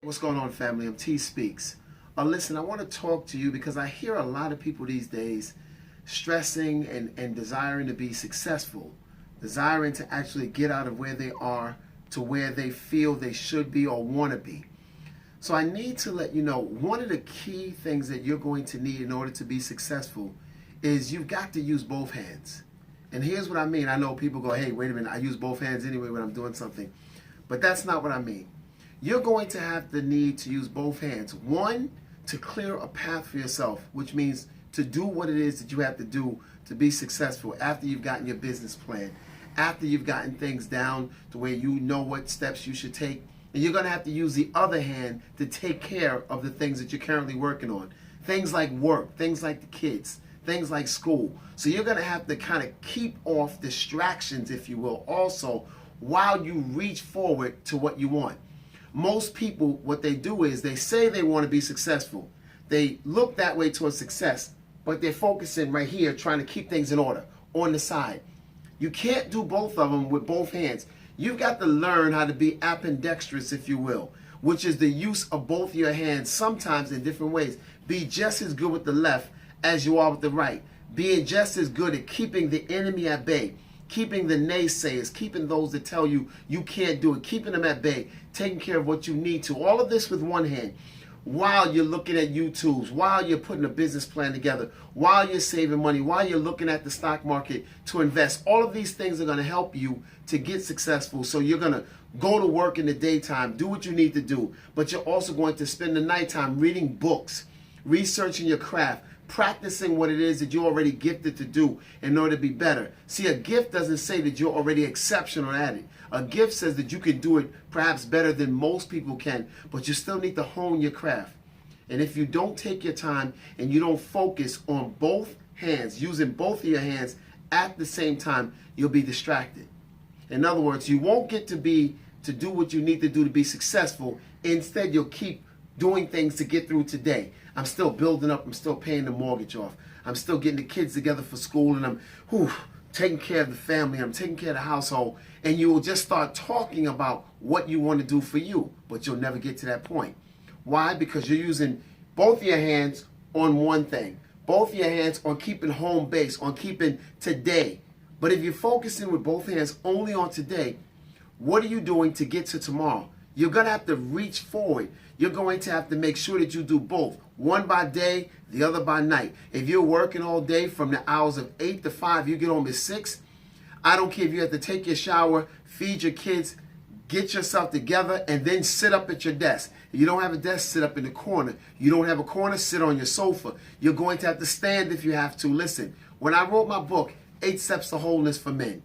What's going on, family? I'm TSpeaks. Listen, I want to talk to you because I hear a lot of people these days stressing and desiring to be successful, desiring to actually get out of where they are to where they feel they should be or want to be. So I need to let you know, one of the key things that you're going to need in order to be successful is you've got to use both hands. And here's what I mean. I know people go, hey, wait a minute, I use both hands anyway when I'm doing something. But that's not what I mean. You're going to have the need to use both hands. One, to clear a path for yourself, which means to do what it is that you have to do to be successful after you've gotten your business plan, after you've gotten things down to where you know what steps you should take. And you're going to have to use the other hand to take care of the things that you're currently working on. Things like work, things like the kids, things like school. So you're going to have to kind of keep off distractions, if you will, also while you reach forward to what you want. Most people, what they do is they say they want to be successful. They look that way towards success, but they're focusing right here trying to keep things in order on the side. You can't do both of them with both hands. You've got to learn how to be ambidextrous, if you will, which is the use of both your hands, sometimes in different ways. Be just as good with the left as you are with the right. Being just as good at keeping the enemy at bay, keeping the naysayers, keeping those that tell you you can't do it, keeping them at bay, taking care of what you need to. All of this with one hand. While you're looking at YouTubes, while you're putting a business plan together, while you're saving money, while you're looking at the stock market to invest, all of these things are going to help you to get successful. So you're going to go to work in the daytime, do what you need to do, but you're also going to spend the nighttime reading books, researching your craft, practicing what it is that you're already gifted to do in order to be better. See, a gift doesn't say that you're already exceptional at it. A gift says that you can do it perhaps better than most people can, but you still need to hone your craft. And if you don't take your time and you don't focus on both hands, using both of your hands at the same time, you'll be distracted. In other words, you won't get to do what you need to do to be successful. Instead, you'll keep doing things to get through today. I'm still building up. I'm still paying the mortgage off. I'm still getting the kids together for school, and I'm taking care of the family. I'm taking care of the household. And you will just start talking about what you want to do for you, but you'll never get to that point. Why? Because you're using both your hands on one thing. Both your hands on keeping home base, on keeping today. But if you're focusing with both hands only on today, what are you doing to get to tomorrow? You're going to have to reach forward. You're going to have to make sure that you do both. One by day, the other by night. If you're working all day from the hours of 8 to 5, you get home at 6. I don't care if you have to take your shower, feed your kids, get yourself together, and then sit up at your desk. If you don't have a desk, sit up in the corner. You don't have a corner, sit on your sofa. You're going to have to stand if you have to. Listen, when I wrote my book, 8 Steps to Wholeness for Men,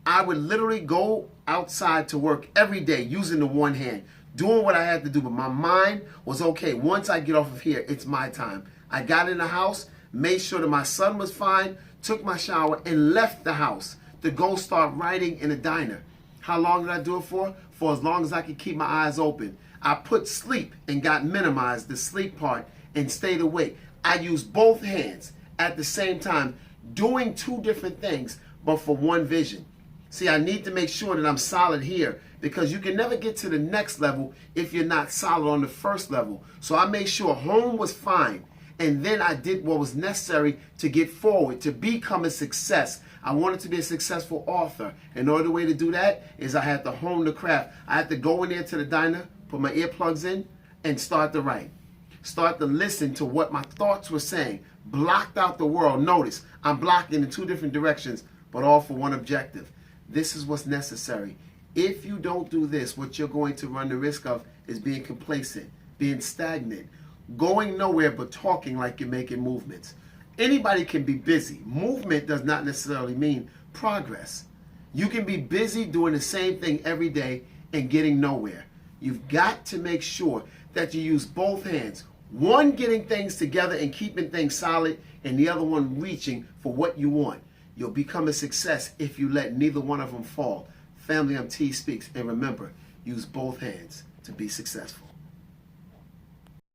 I would literally go outside to work every day using the one hand, doing what I had to do. But my mind was, okay, once I get off of here, it's my time. I got in the house, made sure that my son was fine, took my shower, and left the house to go start writing in a diner. How long did I do it for? For as long as I could keep my eyes open. I put sleep and got minimized, the sleep part, and stayed awake. I used both hands at the same time, doing two different things, but for one vision. See, I need to make sure that I'm solid here, because you can never get to the next level if you're not solid on the first level. So I made sure home was fine, and then I did what was necessary to get forward, to become a success. I wanted to be a successful author. And the only way to do that is I had to hone the craft. I had to go in there to the diner, put my earplugs in, and start to write. Start to listen to what my thoughts were saying. Blocked out the world. Notice, I'm blocking in two different directions, but all for one objective. This is what's necessary. If you don't do this, what you're going to run the risk of is being complacent, being stagnant, going nowhere but talking like you're making movements. Anybody can be busy. Movement does not necessarily mean progress. You can be busy doing the same thing every day and getting nowhere. You've got to make sure that you use both hands. One getting things together and keeping things solid, and the other one reaching for what you want. You'll become a success if you let neither one of them fall. Family, I'm TSpeaks, and remember, use both hands to be successful.